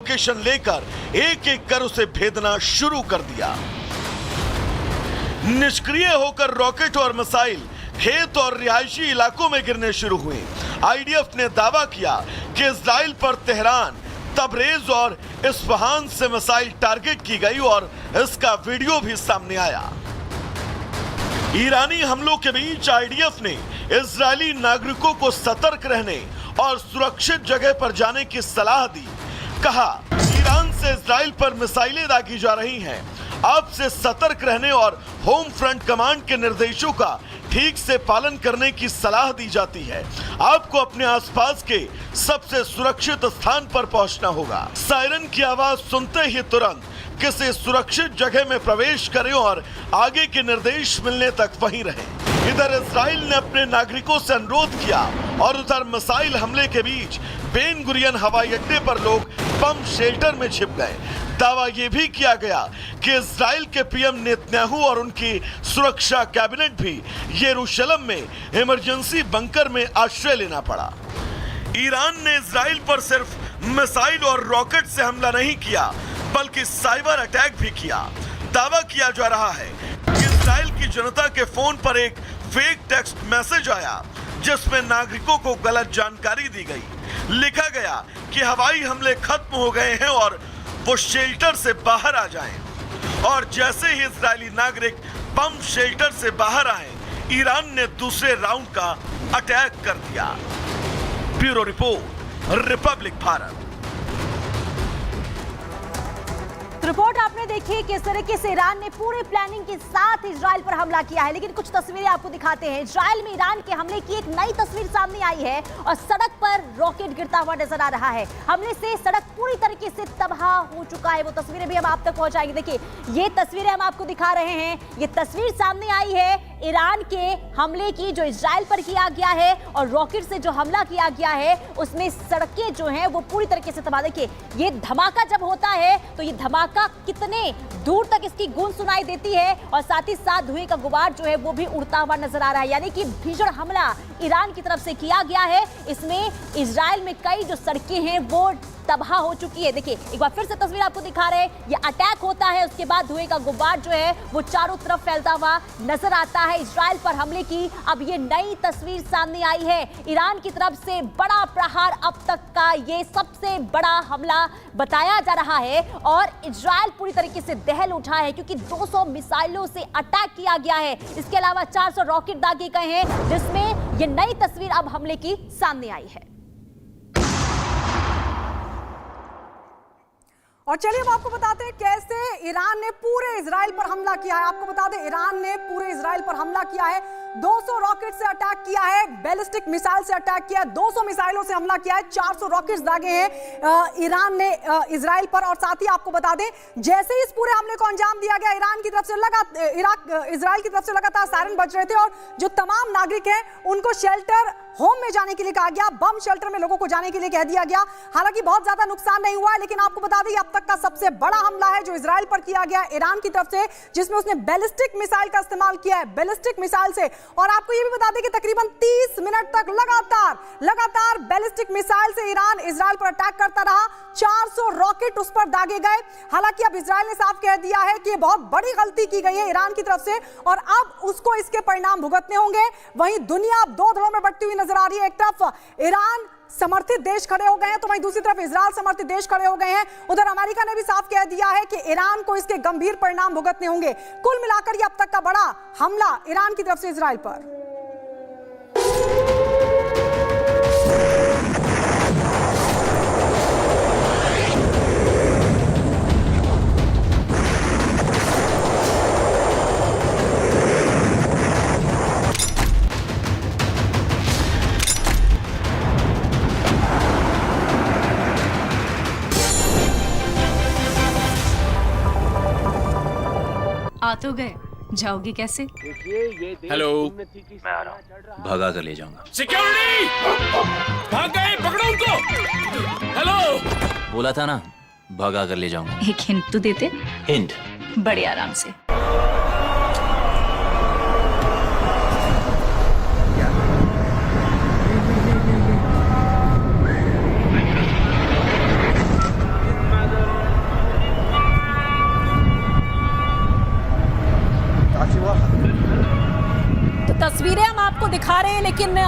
Location लेकर एक एक कर उसे भेदना शुरू कर दिया। निष्क्रिय होकर रॉकेट और मिसाइल खेत और रिहायशी इलाकों में गिरने शुरू हुए। आईडीएफ ने दावा किया कि इजराइल पर तेहरान, तबरेज और इस्फहान से मिसाइल टारगेट की गई और इसका वीडियो भी सामने आया। ईरानी हमलों के बीच आईडीएफ ने इजरायली नागरिकों को सतर्क रहने और सुरक्षित जगह पर जाने की सलाह दी। कहा, ईरान से इजराइल पर मिसाइलें दागी जा रही हैं, आपसे सतर्क रहने और होम फ्रंट कमांड के निर्देशों का ठीक से पालन करने की सलाह दी जाती है। आपको अपने आसपास के सबसे सुरक्षित स्थान पर पहुंचना होगा। सायरन की आवाज सुनते ही तुरंत किसी सुरक्षित जगह में प्रवेश करें और आगे के निर्देश मिलने तक वहीं रहें। इधर इजराइल ने अपने नागरिकों से अनुरोध किया और उधर मिसाइल हमले के बीच बेन गुरियन हवाई अड्डे पर लोग बम शेल्टर में छिप गए। दावा यह भी किया गया कि इजराइल के पीएम नेतन्याहू और उनकी सुरक्षा कैबिनेट भी यरूशलेम में इमरजेंसी बंकर में आश्रय लेना पड़ा। ईरान ने इजराइल पर सिर्फ मिसाइल और रॉकेट से हमला नहीं किया, बल्कि साइबर अटैक भी किया। दावा किया जा रहा है कि इजराइल की जनता के फोन पर एक फेक टेक्स्ट मैसेज आया जिसमें नागरिकों को गलत जानकारी दी गई। लिखा गया कि हवाई हमले खत्म हो गए हैं और वो शेल्टर से बाहर आ जाएं। और जैसे ही इजरायली नागरिक बम शेल्टर से बाहर आए, ईरान ने दूसरे राउंड का अटैक कर दिया। Bureau report, Republic Bharat. Report आपने देखी किस तरीके से ईरान ने पूरे प्लानिंग के साथ इजराइल पर हमला किया है, लेकिन कुछ तस्वीरें आपको दिखाते हैं। इजराइल में ईरान के हमले की एक नई तस्वीर सामने आई है और सड़क पर रॉकेट गिरता हुआ नजर आ रहा है। हमले से सड़क पूरी तरीके से तबाह हो चुका है। वो तस्वीरें भी हम आप तक पहुंचाएंगे। देखिए, ये तस्वीरें हम आपको दिखा रहे हैं। ये तस्वीर सामने आई है ईरान के हमले की जो इजराइल पर किया गया है और रॉकेट से जो हमला किया गया है उसमें सड़कें जो हैं वो पूरी तरीके से तबाह। देखिए, ये धमाका जब होता है तो ये धमाका कितने दूर तक इसकी गूंज सुनाई देती है और साथ ही साथ धुएं का गुबार जो है वो भी उड़ता हुआ नजर आ रहा है। यानी कि भीषण हमला ईरान की तरफ से किया गया है। इसमें इजराइल में कई जो सड़कें हैं वो तबाह हो चुकी है। देखिए, एक बार फिर से तस्वीर आपको दिखा रहे हैं। ये अटैक होता है, उसके बाद धुएं का गुबार जो है वो चारों तरफ फैलता हुआ नजर आता है। इजराइल पर हमले की अब ये नई तस्वीर सामने आई है। ईरान की तरफ से बड़ा प्रहार, अब तक का ये सबसे बड़ा हमला बताया जा रहा है और इजराइल पूरी तरीके से दहल उठा है क्योंकि 200 मिसाइलों से अटैक किया गया है। इसके अलावा 400 रॉकेट दागे गए हैं, जिसमें ये नई तस्वीर अब हमले की सामने आई है। और चलिए हम आपको बताते हैं कैसे ईरान ने पूरे इजराइल पर हमला किया है। आपको बता दें, ईरान ने पूरे इजराइल पर हमला किया है। 200 रॉकेट से अटैक किया है, बैलिस्टिक मिसाइल से अटैक किया है, 200 मिसाइलों से हमला किया है, 400 रॉकेट्स दागे हैं ईरान ने इजराइल पर। और साथ ही आपको बता दें, जैसे ही इस पूरे हमले को अंजाम दिया गया, ईरान की तरफ से इजराइल की तरफ से लगातार सायरन बज रहे थे और जो तमाम नागरिक हैं उनको शेल्टर होम में जाने के लिए कहा गया, बम शेल्टर में लोगों को जाने के लिए कह दिया गया। हालांकि बहुत ज्यादा नुकसान नहीं हुआ है, लेकिन आपको बता दें अब तक का सबसे बड़ा हमला है जो इजराइल पर किया गया ईरान की तरफ से, जिसमें उसने बैलिस्टिक मिसाइल का इस्तेमाल किया है, बैलिस्टिक मिसाइल से। और आपको यह भी बता दें कि तकरीबन 30 मिनट तक लगातार बैलिस्टिक मिसाइल से ईरान इजराइल पर अटैक करता रहा। 400 रॉकेट उस पर दागे गए। हालांकि अब इजराइल ने साफ कह दिया है कि बहुत बड़ी गलती की गई है ईरान की तरफ से और अब उसको इसके परिणाम भुगतने होंगे। वहीं दुनिया अब दो धड़ों में बंटती हुई नजर आ रही है। एक तरफ ईरान समर्थित देश खड़े हो गए हैं तो वहीं दूसरी तरफ इजराइल समर्थित देश खड़े हो गए हैं। उधर अमेरिका ने भी साफ कह दिया है कि ईरान को इसके गंभीर परिणाम भुगतने होंगे। कुल मिलाकर ये अब तक का बड़ा हमला ईरान की तरफ से इजराइल पर। आ तो गए, जाओगे कैसे? हेलो, मैं आ रहा हूँ। भगा कर ले जाऊंगा। सिक्योरिटी, भाग गए, पकड़ो उनको। हेलो, बोला था ना, भगा कर ले जाऊंगा। एक हिंट तो देते। हिंट? बड़े आराम से। दिखा रहे हैं, लेकिन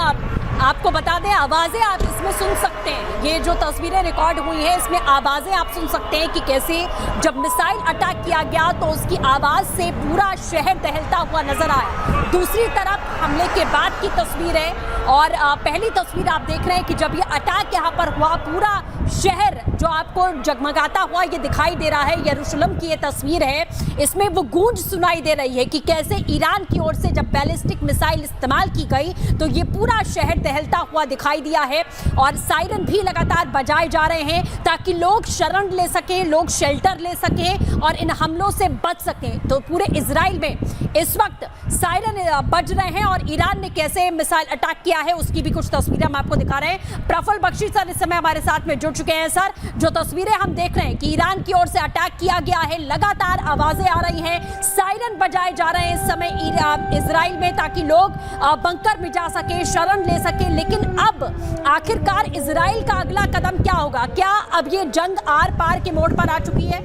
आपको बता दें आवाजें आप इसमें सुन सकते हैं। ये जो तस्वीरें रिकॉर्ड हुई है इसमें आवाजें आप सुन सकते हैं कि कैसे जब मिसाइल अटैक किया गया तो उसकी आवाज से पूरा शहर दहलता हुआ नजर आया। दूसरी तरफ हमले के बाद की तस्वीर है और पहली तस्वीर आप देख रहे हैं कि जब ये अटैक यहाँ पर हुआ पूरा शहर जो आपको जगमगाता हुआ ये दिखाई दे रहा है। यरूशलेम की ये तस्वीर है, इसमें वो गूंज सुनाई दे रही है कि कैसे ईरान की ओर से जब बैलिस्टिक मिसाइल इस्तेमाल की गई तो ये पूरा शहर दहलता हुआ दिखाई दिया है और सायरन भी लगातार बजाए जा रहे हैं ताकि लोग शरण ले सकें, लोग शेल्टर ले सकें और इन हमलों से बच सकें। तो पूरे इजराइल में इस वक्त सायरन बज रहे हैं और ईरान ने कैसे मिसाइल अटैक किया है उसकी भी कुछ तस्वीरें हम आपको दिखा रहे हैं। प्रफुल्ल बख्शी सर इस समय हमारे साथ में जुड़ चुके हैं। सर, जो तस्वीरें हम देख रहे हैं कि ईरान की ओर से अटैक किया गया है, लगातार आवाजें आ रही हैं, सायरन बजाए जा रहे हैं इस समय इजराइल में ताकि लोग बंकर में जा सके, शरण ले सके। लेकिन अब आखिरकार इजराइल का अगला कदम क्या होगा? क्या अब ये जंग आर पार के मोड़ पर आ चुकी है?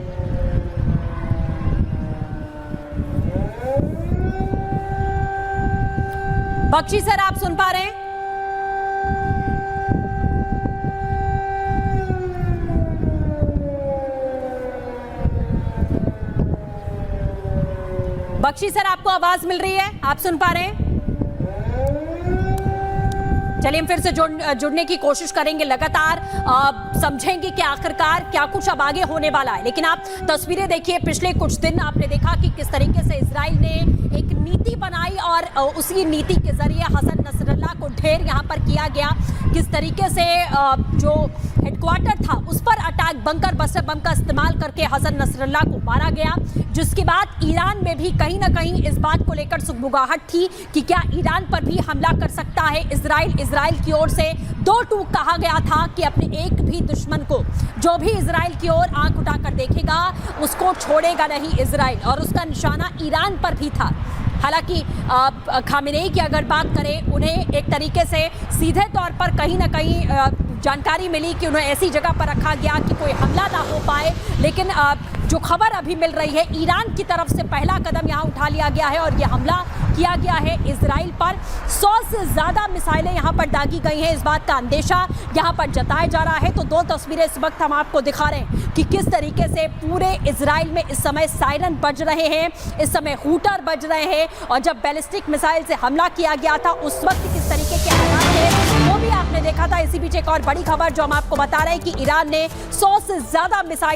बख्शी सर, आप सुन पा रहे हैं? बख्शी सर, आपको आवाज मिल रही है? आप सुन पा रहे हैं? चलिए हम फिर से जुड़ने की कोशिश करेंगे, लगातार समझेंगे कि आखिरकार क्या कुछ अब आगे होने वाला है। लेकिन आप तस्वीरें देखिए, पिछले कुछ दिन आपने देखा कि किस तरीके से इजराइल ने एक नीति बनाई और उसी नीति के जरिए हसन नसरल्लाह को ढेर यहाँ पर किया गया। किस तरीके से जो हेडक्वार्टर था उस पर अटैक, बंकर बस्टर बम का इस्तेमाल करके हसन नसरल्लाह को मारा गया, जिसके बाद ईरान में भी कहीं ना कहीं इस बात को लेकर सुगबुगाहट थी कि क्या ईरान पर भी हमला कर सकता है इजराइल। इजराइल की ओर से दो टूक कहा गया था कि अपने एक भी दुश्मन को, जो भी इजराइल की ओर आंख उठाकर देखेगा उसको छोड़ेगा नहीं इजराइल, और उसका निशाना ईरान पर भी था। हालांकि खामेनेई की अगर बात करें, उन्हें एक तरीके से सीधे तौर पर कहीं ना कहीं जानकारी मिली कि उन्हें ऐसी जगह पर रखा गया कि कोई हमला ना हो पाए। लेकिन जो खबर अभी मिल रही है, ईरान की तरफ से पहला कदम यहाँ उठा लिया गया है और यह हमला किया गया है इजराइल पर। 100 से ज़्यादा मिसाइलें यहाँ पर दागी गई हैं, इस बात का अंदेशा यहाँ पर जताया जा रहा है। तो दो तस्वीरें इस वक्त हम आपको दिखा रहे हैं कि किस तरीके से पूरे इजराइल में इस समय सायरन बज रहे हैं, इस समय हूटर बज रहे हैं, और जब बैलिस्टिक मिसाइल से हमला किया गया था उस वक्त किस तरीके के हालात थे वो भी आपने देखा था। इसी बीच एक और बड़ी खबर जो हम आपको बता रहे हैं कि ईरान ने 100 से ज़्यादा मिसाइल